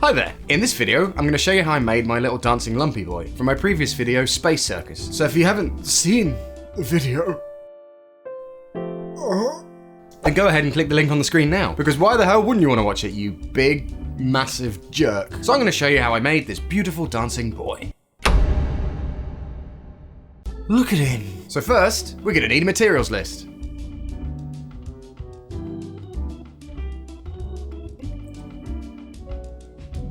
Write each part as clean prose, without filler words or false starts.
Hi there! In this video, I'm going to show you how I made my Little Dancing Lumpy Boy from my previous video, Space Circus. So if you haven't seen the video, then go ahead and click the link on the screen now, because why the hell wouldn't you want to watch it, you big, massive jerk? So I'm going to show you how I made this beautiful dancing boy. Look at him! So first, we're going to need a materials list.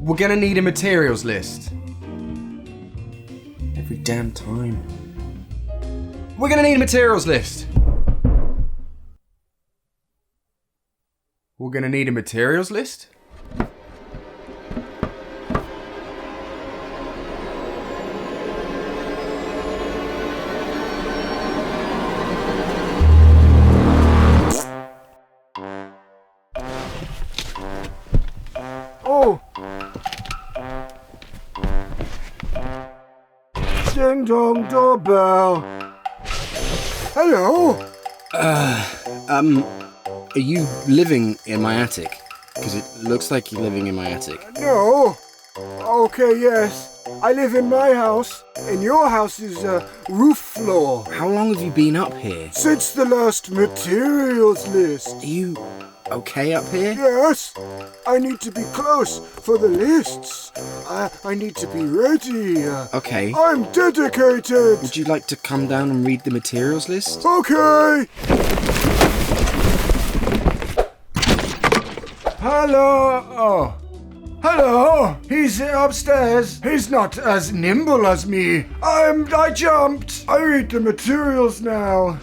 We're gonna need a materials list. Every damn time. We're gonna need a materials list. We're gonna need a materials list? Oh! Ding dong doorbell. Hello? Are you living in my attic? Because it looks like you're living in my attic. No. Okay, yes. I live in my house, and your house is roof floor. How long have you been up here? Since the last materials list. Are you okay up here? Yes. I need to be close for the lists. I need to be ready. Okay. I'm dedicated. Would you like to come down and read the materials list? Okay. Hello. Oh. Hello. He's upstairs. He's not as nimble as me. I jumped. I read the materials now.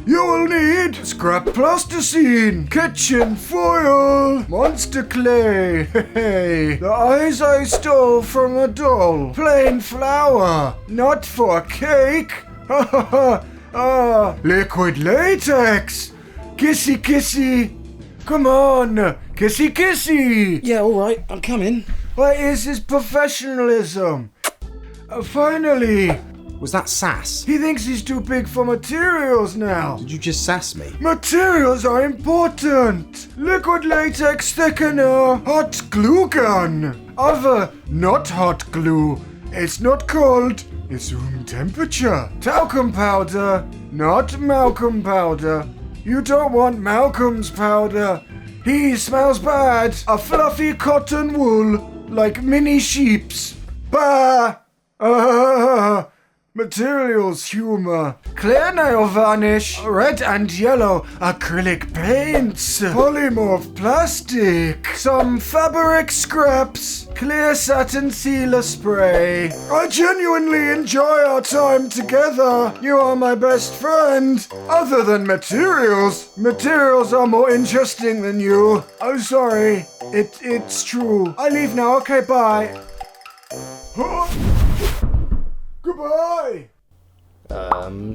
You will need scrap plasticine, kitchen foil, monster clay, the eyes I stole from a doll, plain flour, not for cake, liquid latex, kissy kissy, come on, kissy kissy. Yeah, alright, I'm coming. Where is his professionalism? Finally. Was that sass? He thinks he's too big for materials now. Did you just sass me? Materials are important. Liquid latex thickener, hot glue gun. Other not hot glue. It's not cold. It's room temperature. Talcum powder, not Malcolm powder. You don't want Malcolm's powder. He smells bad. A fluffy cotton wool, like mini sheep's. Bah! Materials humor, clear nail varnish, red and yellow acrylic paints, polymorph plastic, some fabric scraps, clear satin sealer spray. I genuinely enjoy our time together. You are my best friend. Other than materials. Materials are more interesting than you. Oh, sorry. It's true. I leave now. Okay, bye. Goodbye!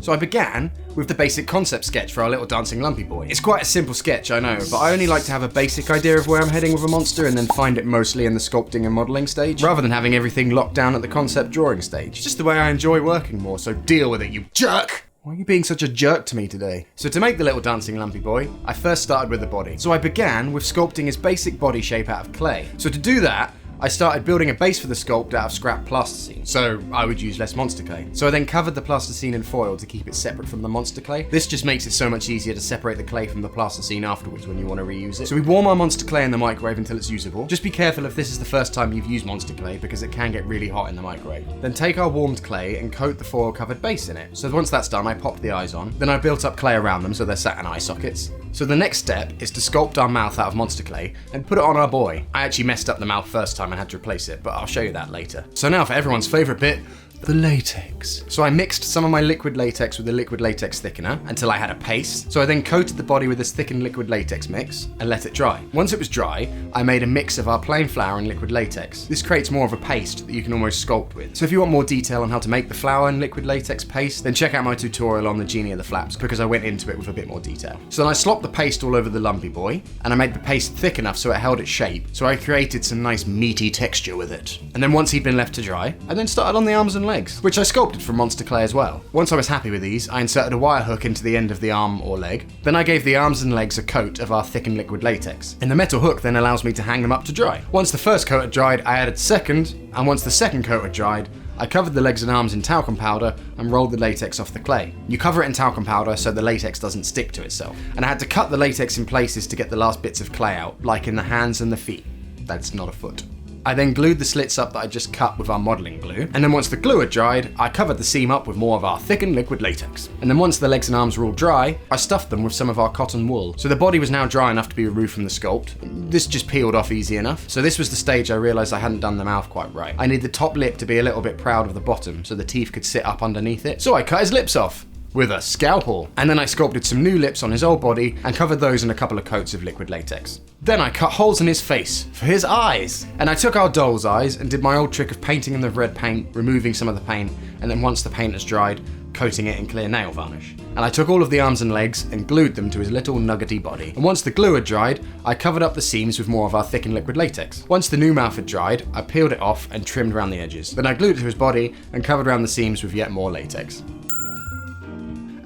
So I began with the basic concept sketch for our Little Dancing Lumpy Boy. It's quite a simple sketch, I know, but I only like to have a basic idea of where I'm heading with a monster and then find it mostly in the sculpting and modelling stage, rather than having everything locked down at the concept drawing stage. Just the way I enjoy working more, so deal with it, you jerk! Why are you being such a jerk to me today? So to make the Little Dancing Lumpy Boy, I first started with the body. So I began with sculpting his basic body shape out of clay. So to do that, I started building a base for the sculpt out of scrap plasticine, so I would use less monster clay. So I then covered the plasticine in foil to keep it separate from the monster clay. This just makes it so much easier to separate the clay from the plasticine afterwards when you want to reuse it. So we warm our monster clay in the microwave until it's usable. Just be careful if this is the first time you've used monster clay because it can get really hot in the microwave. Then take our warmed clay and coat the foil covered base in it. So once that's done, I popped the eyes on. Then I built up clay around them so they're sat in eye sockets. So the next step is to sculpt our mouth out of monster clay and put it on our boy. I actually messed up the mouth first time and had to replace it, but I'll show you that later. So now for everyone's favourite bit, the latex. So I mixed some of my liquid latex with the liquid latex thickener until I had a paste. So I then coated the body with this thickened liquid latex mix and let it dry. Once it was dry, I made a mix of our plain flour and liquid latex. This creates more of a paste that you can almost sculpt with. So if you want more detail on how to make the flour and liquid latex paste, then check out my tutorial on the Genie of the Flaps, because I went into it with a bit more detail. So then I slopped the paste all over the lumpy boy, and I made the paste thick enough so it held its shape. So I created some nice meaty texture with it. And then once he'd been left to dry, I then started on the arms and legs, which I sculpted from monster clay as well. Once I was happy with these, I inserted a wire hook into the end of the arm or leg. Then I gave the arms and legs a coat of our thickened liquid latex. And the metal hook then allows me to hang them up to dry. Once the first coat had dried, I added second, and once the second coat had dried, I covered the legs and arms in talcum powder and rolled the latex off the clay. You cover it in talcum powder so the latex doesn't stick to itself. And I had to cut the latex in places to get the last bits of clay out, like in the hands and the feet. That's not a foot. I then glued the slits up that I just cut with our modelling glue, and then once the glue had dried, I covered the seam up with more of our thickened liquid latex. And then once the legs and arms were all dry, I stuffed them with some of our cotton wool. So the body was now dry enough to be removed from the sculpt. This just peeled off easy enough. So this was the stage I realised I hadn't done the mouth quite right. I needed the top lip to be a little bit proud of the bottom so the teeth could sit up underneath it. So I cut his lips off with a scalpel. And then I sculpted some new lips on his old body and covered those in a couple of coats of liquid latex. Then I cut holes in his face for his eyes. And I took our doll's eyes and did my old trick of painting them with red paint, removing some of the paint, and then once the paint has dried, coating it in clear nail varnish. And I took all of the arms and legs and glued them to his little nuggety body. And once the glue had dried, I covered up the seams with more of our thickened liquid latex. Once the new mouth had dried, I peeled it off and trimmed around the edges. Then I glued it to his body and covered around the seams with yet more latex.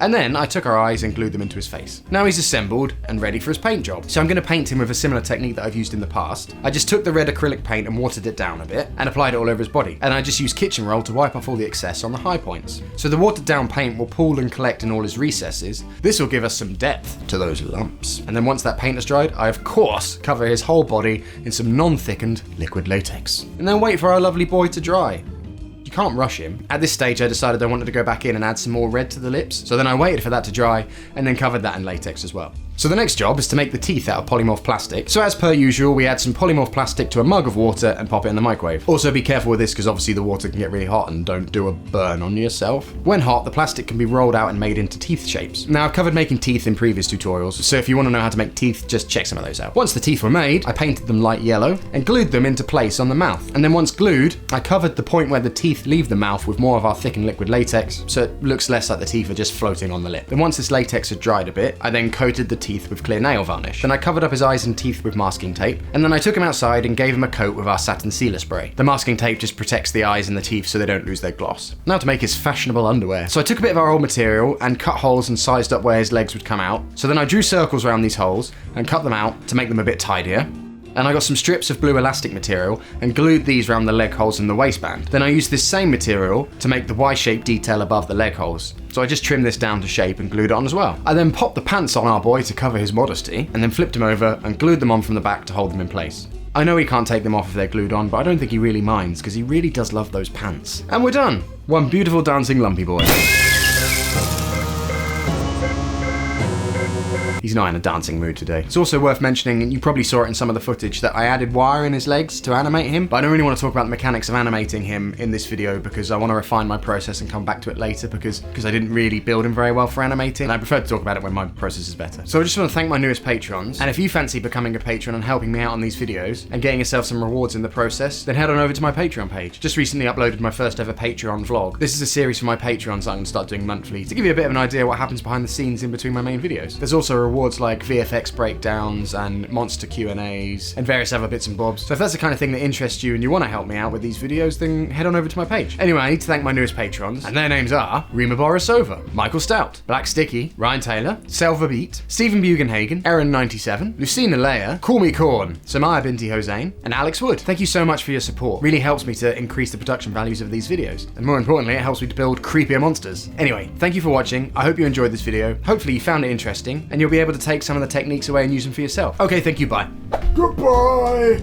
And then I took our eyes and glued them into his face. Now he's assembled and ready for his paint job. So I'm going to paint him with a similar technique that I've used in the past. I just took the red acrylic paint and watered it down a bit and applied it all over his body. And I just used kitchen roll to wipe off all the excess on the high points. So the watered down paint will pool and collect in all his recesses. This will give us some depth to those lumps. And then once that paint has dried, I of course cover his whole body in some non-thickened liquid latex. And then wait for our lovely boy to dry. You can't rush him. At this stage I decided I wanted to go back in and add some more red to the lips, so then I waited for that to dry and then covered that in latex as well. So the next job is to make the teeth out of polymorph plastic. So as per usual, we add some polymorph plastic to a mug of water and pop it in the microwave. Also be careful with this because obviously the water can get really hot and don't do a burn on yourself. When hot, the plastic can be rolled out and made into teeth shapes. Now I've covered making teeth in previous tutorials, so if you want to know how to make teeth, just check some of those out. Once the teeth were made, I painted them light yellow and glued them into place on the mouth. And then once glued, I covered the point where the teeth leave the mouth with more of our thickened liquid latex, so it looks less like the teeth are just floating on the lip. Then once this latex had dried a bit, I then coated the teeth with clear nail varnish. Then I covered up his eyes and teeth with masking tape, and then I took him outside and gave him a coat with our satin sealer spray. The masking tape just protects the eyes and the teeth so they don't lose their gloss. Now to make his fashionable underwear. So I took a bit of our old material and cut holes and sized up where his legs would come out. So then I drew circles around these holes and cut them out to make them a bit tidier. And I got some strips of blue elastic material and glued these around the leg holes and the waistband. Then I used this same material to make the Y-shaped detail above the leg holes. So I just trimmed this down to shape and glued it on as well. I then popped the pants on our boy to cover his modesty, and then flipped him over and glued them on from the back to hold them in place. I know he can't take them off if they're glued on, but I don't think he really minds because he really does love those pants. And we're done. One beautiful dancing lumpy boy. He's not in a dancing mood today. It's also worth mentioning, and you probably saw it in some of the footage, that I added wire in his legs to animate him, but I don't really want to talk about the mechanics of animating him in this video because I want to refine my process and come back to it later because I didn't really build him very well for animating, and I prefer to talk about it when my process is better. So I just want to thank my newest patrons, and if you fancy becoming a patron and helping me out on these videos and getting yourself some rewards in the process, then head on over to my Patreon page. Just recently uploaded my first ever Patreon vlog. This is a series for my patrons that I'm going to start doing monthly to give you a bit of an idea what happens behind the scenes in between my main videos. There's also rewards like VFX breakdowns and monster Q&As and various other bits and bobs. So if that's the kind of thing that interests you and you want to help me out with these videos, then head on over to my page. Anyway, I need to thank my newest patrons, and their names are Rima Borisova, Michael Stout, Black Sticky, Ryan Taylor, Selva Beat, Stephen Bugenhagen, Aaron97, Lucina Leia, Call Me Corn, Samaya Binti Hossein, and Alex Wood. Thank you so much for your support. Really helps me to increase the production values of these videos. And more importantly, it helps me to build creepier monsters. Anyway, thank you for watching. I hope you enjoyed this video. Hopefully you found it interesting and you'll be able to take some of the techniques away and use them for yourself. Okay, thank you, bye. Goodbye!